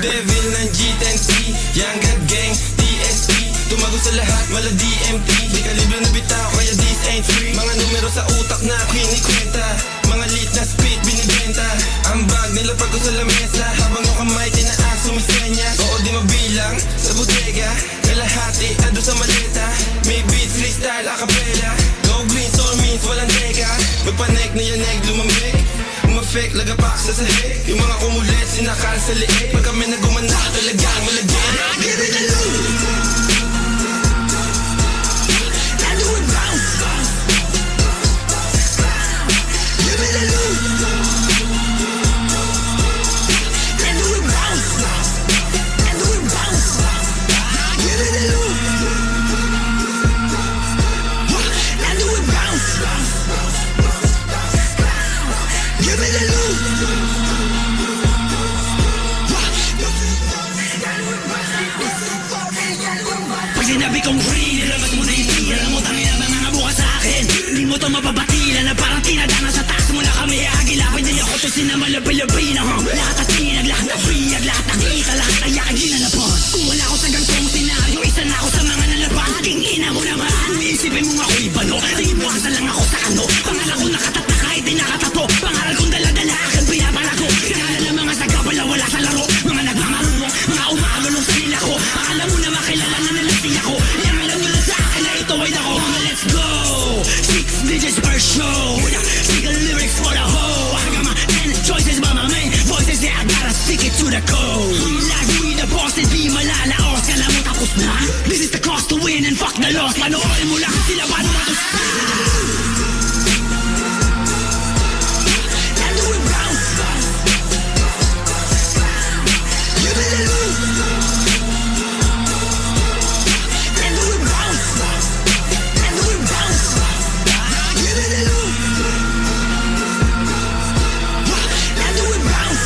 Devil ng G10C, Young God Gang, TSP. Tumago sa lahat, mala DMT. Di ka libre na bitaw, kaya this ain't free. Mga numero sa utak na kinikwenta, mga lit na spit binibenta. Ang bag nilapag ko sa lamesa, habang yung kamay tinaas sumisenyas. Oo di mabilang, sa bodega kalahati, ando sa maleta. May beat, freestyle, acapella. Go green, soul means walang teka. Magpanek na yan, egg lumambik. Umafek, lagapak sa sahig. Yung mga kumulit, sinakal sa liig. Pag kami nagumanda, talagang malagay. Give it a loop. And do it bounce. Give it a loop. And do it bounce. And do it bounce. Give it a loop. And do it bounce. Give it a loop. Pag sinabi kong free, nilabas mo na yung tira. Alam mo tangin na mga nabuka sa akin. Hindi mo to mapabatila na parang tinadana sa taas mo na kami agila. Pwede ako to sinamalabi-labi na lahat at tinag, lahat na free, lahat na kita, lahat na yagi na napon. Kung wala ako sa gantong senaryo, isa na ako sa mga nalabas. King ina mo naman, iisipin mo ako'y bano. Sige buwasa lang ako sa ano. Pangalan ko nakatata kahit di nakatato. Pangalan kong dala-dala akin pinapalago. Sinala ng mga sagabala wala sa laro. Mga nagmamarunong, mga umagalong sa nila ko. Akala mo na makilala na nalasing ako. Yang alam nila sa akin na ito ay ako. Let's go! 6 digits per show. Single lyrics for the hoe. I got my 10 choices but my main voices. Yeah, I gotta stick it to the code. Like we the bosses, di malalaos. Kala mo tapos na. This is the cost to win and fuck the loss. Panoorin mo lang sila paano matusta. And do it bounce. Give it a loop.